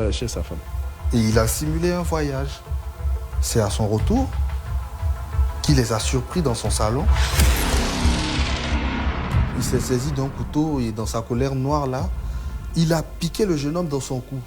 chez sa femme. Et il a simulé un voyage. C'est à son retour qu'il les a surpris dans son salon. Il s'est saisi d'un couteau et dans sa colère noire là, il a piqué le jeune homme dans son cou.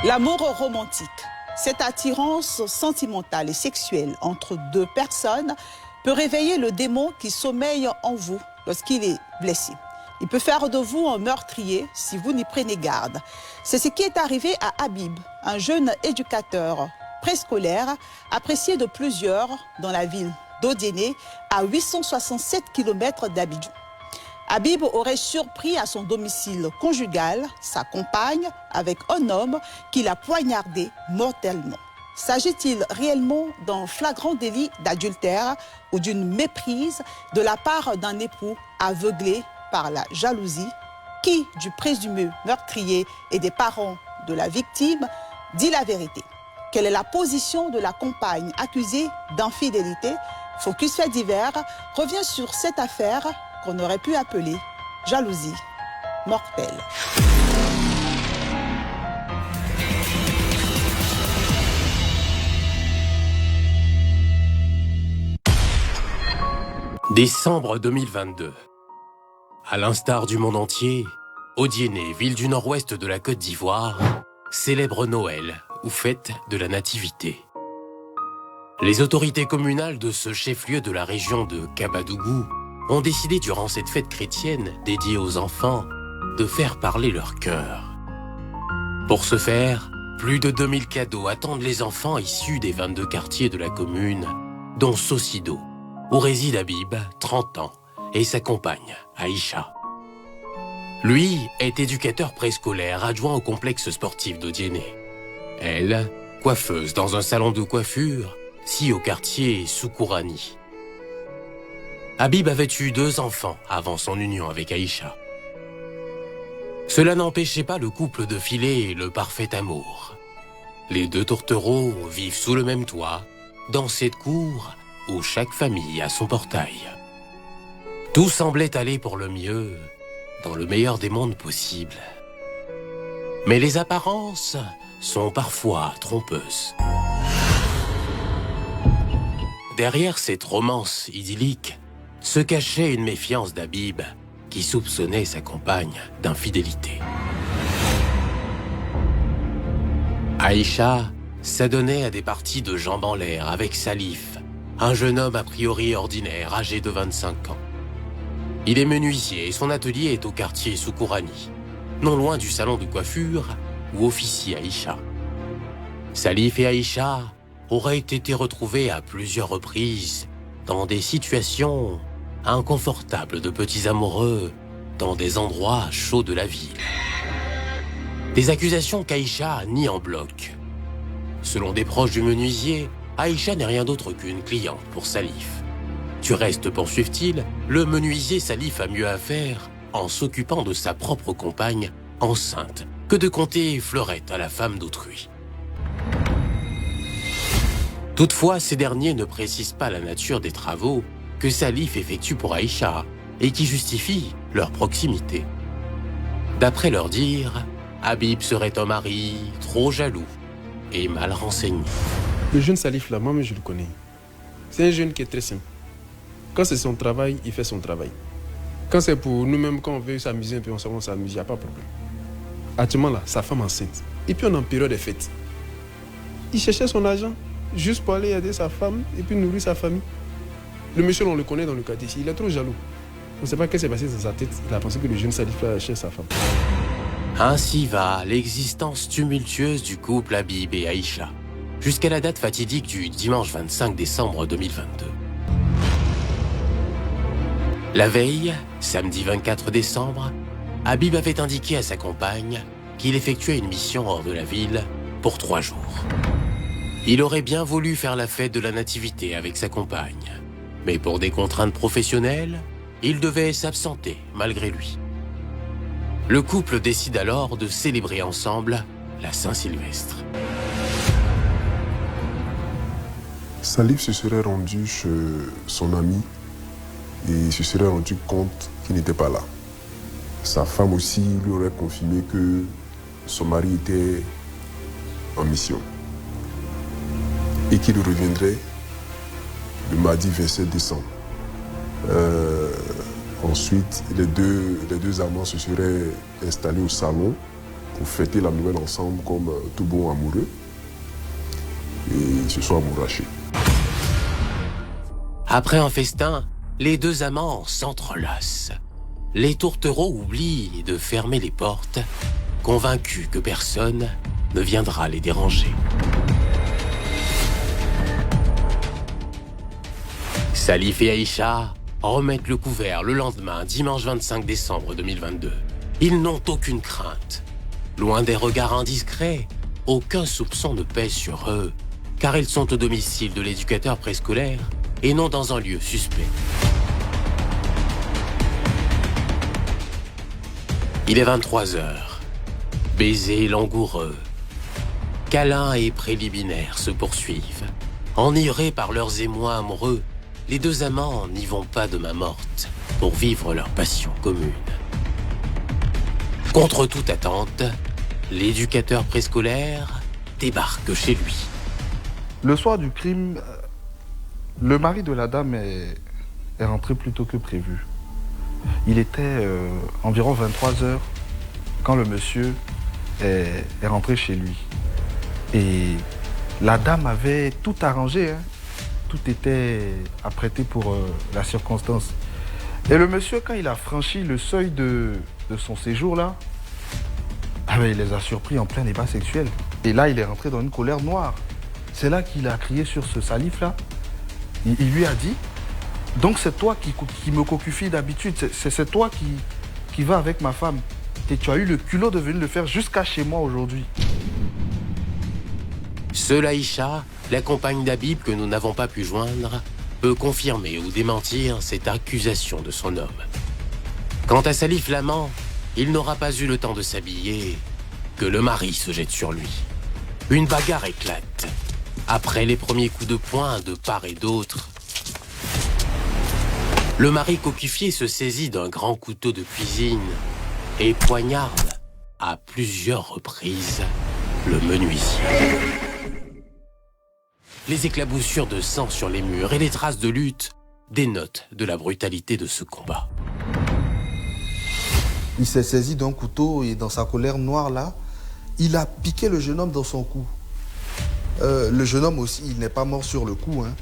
L'amour romantique, cette attirance sentimentale et sexuelle entre deux personnes peut réveiller le démon qui sommeille en vous lorsqu'il est blessé. Il peut faire de vous un meurtrier si vous n'y prenez garde. C'est ce qui est arrivé à Habib, un jeune éducateur préscolaire apprécié de plusieurs dans la ville d'Odiéné, à 867 km d'Abidjan. Habib aurait surpris à son domicile conjugal sa compagne avec un homme qui l'a poignardé mortellement. S'agit-il réellement d'un flagrant délit d'adultère ou d'une méprise de la part d'un époux aveuglé par la jalousie? Qui du présumé meurtrier et des parents de la victime dit la vérité? Quelle est la position de la compagne accusée d'infidélité? Focus Faits divers revient sur cette affaire qu'on aurait pu appeler jalousie mortelle. Décembre 2022. À l'instar du monde entier, Odiéné, ville du nord-ouest de la Côte d'Ivoire, célèbre Noël ou fête de la Nativité. Les autorités communales de ce chef-lieu de la région de Kabadougou ont décidé durant cette fête chrétienne dédiée aux enfants de faire parler leur cœur. Pour ce faire, plus de 2000 cadeaux attendent les enfants issus des 22 quartiers de la commune, dont Sosido, où réside Habib, 30 ans, et sa compagne, Aïcha. Lui est éducateur préscolaire adjoint au complexe sportif d'Odiéné. Elle, coiffeuse dans un salon de coiffure, si au quartier Soukourani. Habib avait eu 2 enfants avant son union avec Aïcha. Cela n'empêchait pas le couple de filer le parfait amour. Les 2 tourtereaux vivent sous le même toit, dans cette cour où chaque famille a son portail. Tout semblait aller pour le mieux, dans le meilleur des mondes possibles. Mais les apparences sont parfois trompeuses. Derrière cette romance idyllique, se cachait une méfiance d'Habib qui soupçonnait sa compagne d'infidélité. Aïcha s'adonnait à des parties de jambes en l'air avec Salif, un jeune homme a priori ordinaire, âgé de 25 ans. Il est menuisier et son atelier est au quartier Soukourani, non loin du salon de coiffure où officie Aïcha. Salif et Aïcha auraient été retrouvés à plusieurs reprises dans des situations inconfortables de petits amoureux dans des endroits chauds de la ville. Des accusations qu'Aïcha nie en bloc. Selon des proches du menuisier, Aïcha n'est rien d'autre qu'une cliente pour Salif. Du reste, poursuivent-ils, le menuisier Salif a mieux à faire en s'occupant de sa propre compagne enceinte que de compter fleurettes à la femme d'autrui. Toutefois, ces derniers ne précisent pas la nature des travaux que Salif effectue pour Aïcha et qui justifient leur proximité. D'après leur dire, Habib serait un mari trop jaloux et mal renseigné. Le jeune Salif là, moi-même je le connais. C'est un jeune qui est très simple. Quand c'est son travail, il fait son travail. Quand c'est pour nous-mêmes, quand on veut s'amuser un peu, on s'amuse, il n'y a pas de problème. Actuellement là, sa femme enceinte. Et puis on est en période de fête. Il cherchait son argent juste pour aller aider sa femme et puis nourrir sa famille. Le monsieur, on le connaît dans le quartier ici, il est trop jaloux. On ne sait pas ce qui s'est passé dans sa tête. Il a pensé que le jeune Salif là cherchait sa femme. Ainsi va l'existence tumultueuse du couple Habib et Aïcha, jusqu'à la date fatidique du dimanche 25 décembre 2022. La veille, samedi 24 décembre, Habib avait indiqué à sa compagne qu'il effectuait une mission hors de la ville pour 3 jours. Il aurait bien voulu faire la fête de la nativité avec sa compagne. Mais pour des contraintes professionnelles, il devait s'absenter malgré lui. Le couple décide alors de célébrer ensemble la Saint-Sylvestre. Salif se serait rendu chez son ami et se serait rendu compte qu'il n'était pas là. Sa femme aussi lui aurait confirmé que son mari était en mission et qu'il reviendrait le mardi 27 décembre. Ensuite, les deux amants se seraient installés au salon pour fêter la Noël ensemble comme tout bon amoureux et se sont amourachés. Après un festin, les deux amants s'entrelacent. Les tourtereaux oublient de fermer les portes, convaincus que personne ne viendra les déranger. Salif et Aïcha remettent le couvert le lendemain, dimanche 25 décembre 2022. Ils n'ont aucune crainte. Loin des regards indiscrets, aucun soupçon ne pèse sur eux, car ils sont au domicile de l'éducateur préscolaire et non dans un lieu suspect. Il est 23h. Baisers langoureux, câlins et préliminaires se poursuivent. Enivrés par leurs émois amoureux, les deux amants n'y vont pas de main morte pour vivre leur passion commune. Contre toute attente, l'éducateur préscolaire débarque chez lui. Le soir du crime, le mari de la dame est rentré plus tôt que prévu. Il était environ 23h quand le monsieur est rentré chez lui. Et la dame avait tout arrangé, hein. Tout était apprêté pour la circonstance. Et le monsieur, quand il a franchi le seuil de son séjour là, il les a surpris en plein débat sexuel. Et là, il est rentré dans une colère noire. C'est là qu'il a crié sur ce Salif là. Il lui a dit, donc c'est toi qui me cocufie d'habitude, c'est toi qui va avec ma femme. Et tu as eu le culot de venir le faire jusqu'à chez moi aujourd'hui. Seule Aïcha, la compagne d'Habib que nous n'avons pas pu joindre, peut confirmer ou démentir cette accusation de son homme. Quant à Salif l'amant, il n'aura pas eu le temps de s'habiller que le mari se jette sur lui. Une bagarre éclate. Après les premiers coups de poing de part et d'autre, le mari cocufié se saisit d'un grand couteau de cuisine et poignarde à plusieurs reprises le menuisier. Les éclaboussures de sang sur les murs et les traces de lutte dénotent de la brutalité de ce combat. Il s'est saisi d'un couteau et dans sa colère noire là, il a piqué le jeune homme dans son cou. Le jeune homme aussi, il n'est pas mort sur le coup, hein.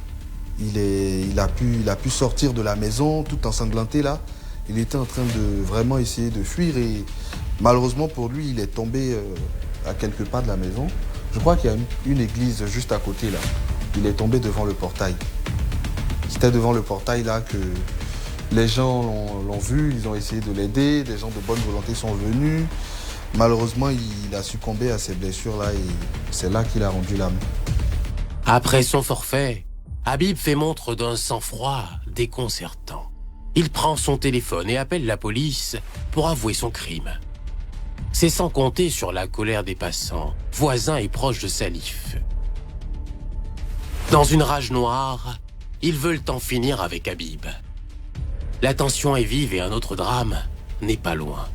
Il a pu sortir de la maison tout ensanglanté là. Il était en train de vraiment essayer de fuir et malheureusement pour lui, il est tombé à quelques pas de la maison. Je crois qu'il y a une église juste à côté là. Il est tombé devant le portail. C'était devant le portail là que les gens l'ont vu, ils ont essayé de l'aider, des gens de bonne volonté sont venus. Malheureusement, il a succombé à ces blessures là et c'est là qu'il a rendu l'âme. Après son forfait, Habib fait montre d'un sang-froid déconcertant. Il prend son téléphone et appelle la police pour avouer son crime. C'est sans compter sur la colère des passants, voisins et proches de Salif. Dans une rage noire, ils veulent en finir avec Habib. La tension est vive et un autre drame n'est pas loin.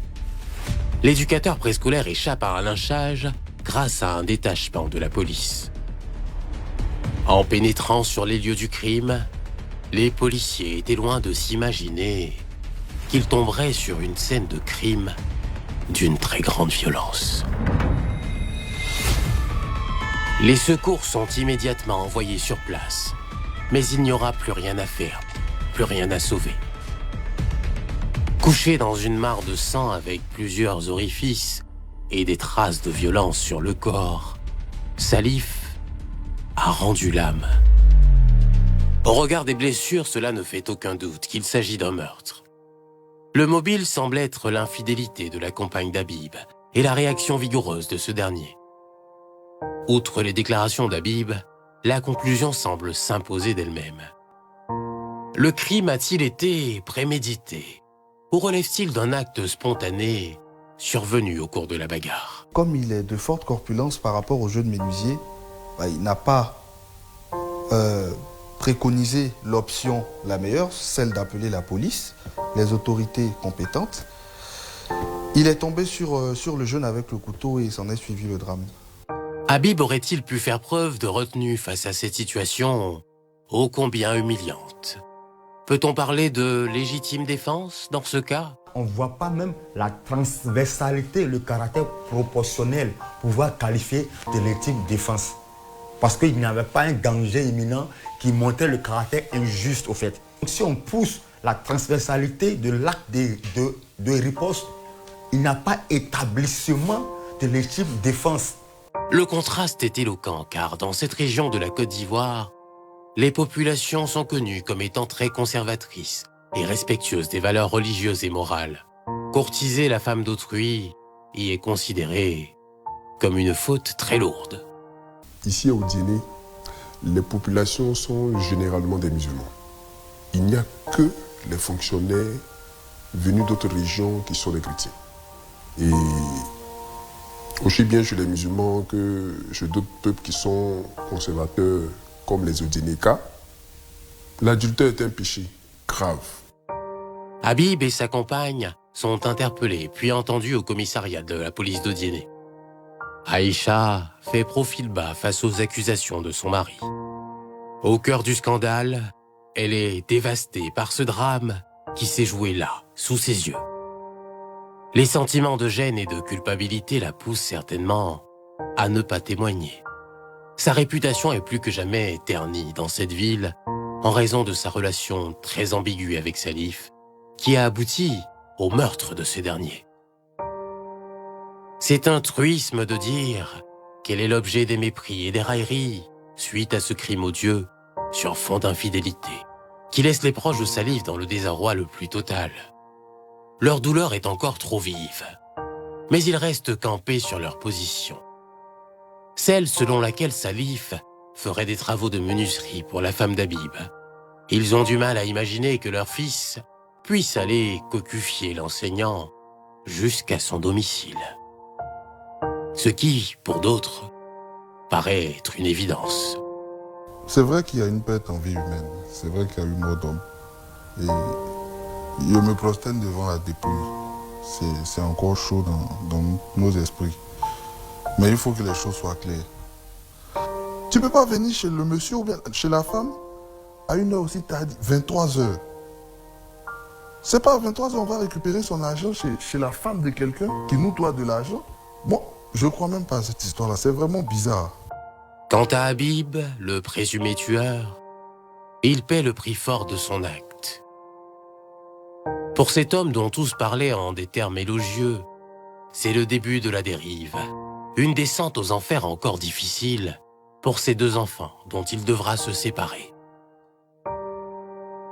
L'éducateur préscolaire échappe à un lynchage grâce à un détachement de la police. En pénétrant sur les lieux du crime, les policiers étaient loin de s'imaginer qu'ils tomberaient sur une scène de crime d'une très grande violence. Les secours sont immédiatement envoyés sur place, mais il n'y aura plus rien à faire, plus rien à sauver. Couché dans une mare de sang avec plusieurs orifices et des traces de violence sur le corps, Salif a rendu l'âme. Au regard des blessures, cela ne fait aucun doute qu'il s'agit d'un meurtre. Le mobile semble être l'infidélité de la compagne d'Habib et la réaction vigoureuse de ce dernier. Outre les déclarations d'Habib, la conclusion semble s'imposer d'elle-même. Le crime a-t-il été prémédité ou relève-t-il d'un acte spontané survenu au cours de la bagarre? Comme il est de forte corpulence par rapport au jeune menuisier, il n'a pas préconisé l'option la meilleure, celle d'appeler la police, les autorités compétentes. Il est tombé sur le jeune avec le couteau et s'en est suivi le drame. Habib aurait-il pu faire preuve de retenue face à cette situation ô combien humiliante? Peut-on parler de légitime défense dans ce cas? On ne voit pas même la transversalité, le caractère proportionnel pour pouvoir qualifier de légitime défense. Parce qu'il n'y avait pas un danger imminent qui montrait le caractère injuste au fait. Donc, si on pousse la transversalité de l'acte de riposte, il n'y a pas établissement de légitime défense. Le contraste est éloquent car dans cette région de la Côte d'Ivoire, les populations sont connues comme étant très conservatrices et respectueuses des valeurs religieuses et morales. Courtiser la femme d'autrui y est considéré comme une faute très lourde. Ici à Odiéné, les populations sont généralement des musulmans. Il n'y a que les fonctionnaires venus d'autres régions qui sont des chrétiens. Et aussi bien chez les musulmans que chez d'autres peuples qui sont conservateurs comme les Odiénékas, l'adultère est un péché grave. Habib et sa compagne sont interpellés puis entendus au commissariat de la police d'Odiéné. Aïcha fait profil bas face aux accusations de son mari. Au cœur du scandale, elle est dévastée par ce drame qui s'est joué là, sous ses yeux. Les sentiments de gêne et de culpabilité la poussent certainement à ne pas témoigner. Sa réputation est plus que jamais ternie dans cette ville en raison de sa relation très ambiguë avec Salif, qui a abouti au meurtre de ce dernier. C'est un truisme de dire qu'elle est l'objet des mépris et des railleries suite à ce crime odieux sur fond d'infidélité, qui laisse les proches de Salif dans le désarroi le plus total. Leur douleur est encore trop vive, mais ils restent campés sur leur position. Celle selon laquelle Salif ferait des travaux de menuiserie pour la femme d'Habib. Ils ont du mal à imaginer que leur fils puisse aller cocufier l'enseignant jusqu'à son domicile. Ce qui, pour d'autres, paraît être une évidence. C'est vrai qu'il y a une perte en vie humaine, c'est vrai qu'il y a eu mort d'homme. Et je me prosterne devant la dépouille. C'est encore chaud dans nos esprits. Mais il faut que les choses soient claires. Tu ne peux pas venir chez le monsieur ou bien chez la femme à une heure aussi tardive, 23 heures. C'est pas à 23 heures on va récupérer son argent chez la femme de quelqu'un qui nous doit de l'argent. Bon, je ne crois même pas à cette histoire-là, c'est vraiment bizarre. Quant à Habib, le présumé tueur, il paie le prix fort de son acte. Pour cet homme dont tous parlaient en des termes élogieux, c'est le début de la dérive. Une descente aux enfers encore difficile pour ses deux enfants dont il devra se séparer.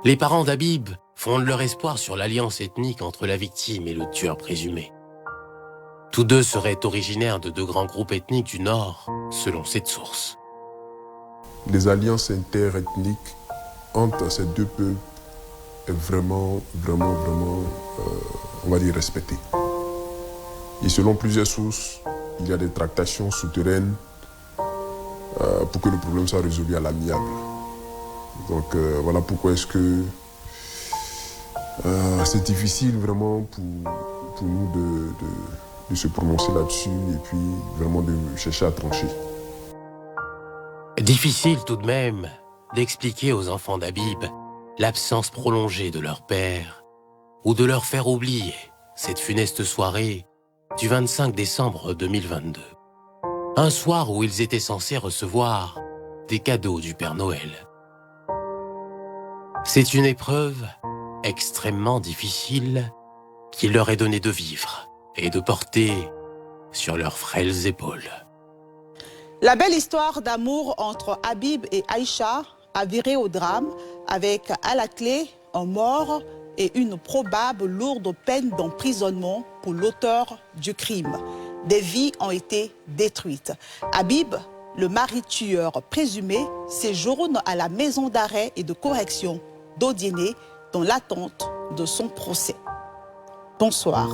Les parents d'Habib fondent leur espoir sur l'alliance ethnique entre la victime et le tueur présumé. Tous deux seraient originaires de deux grands groupes ethniques du Nord, selon cette source. Les alliances interethniques entre ces deux peuples est vraiment, on va dire, respectée. Et selon plusieurs sources, il y a des tractations souterraines pour que le problème soit résolu à l'amiable. Donc voilà pourquoi est-ce que c'est difficile vraiment pour nous de se prononcer là-dessus et puis vraiment de chercher à trancher. Difficile tout de même d'expliquer aux enfants d'Habib l'absence prolongée de leur père ou de leur faire oublier cette funeste soirée du 25 décembre 2022. Un soir où ils étaient censés recevoir des cadeaux du Père Noël. C'est une épreuve extrêmement difficile qu'il leur est donné de vivre et de porter sur leurs frêles épaules. La belle histoire d'amour entre Habib et Aïcha a viré au drame avec à la clé un mort et une probable lourde peine d'emprisonnement pour l'auteur du crime. Des vies ont été détruites. Habib, le mari tueur présumé séjourne à la maison d'arrêt et de correction d'Odiéné dans l'attente de son procès. Bonsoir.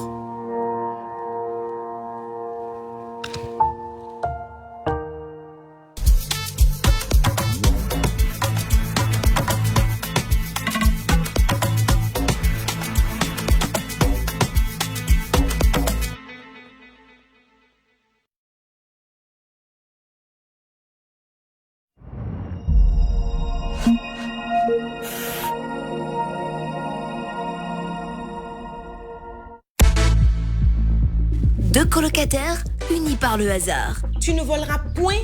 Deux colocataires unis par le hasard. Tu ne voleras point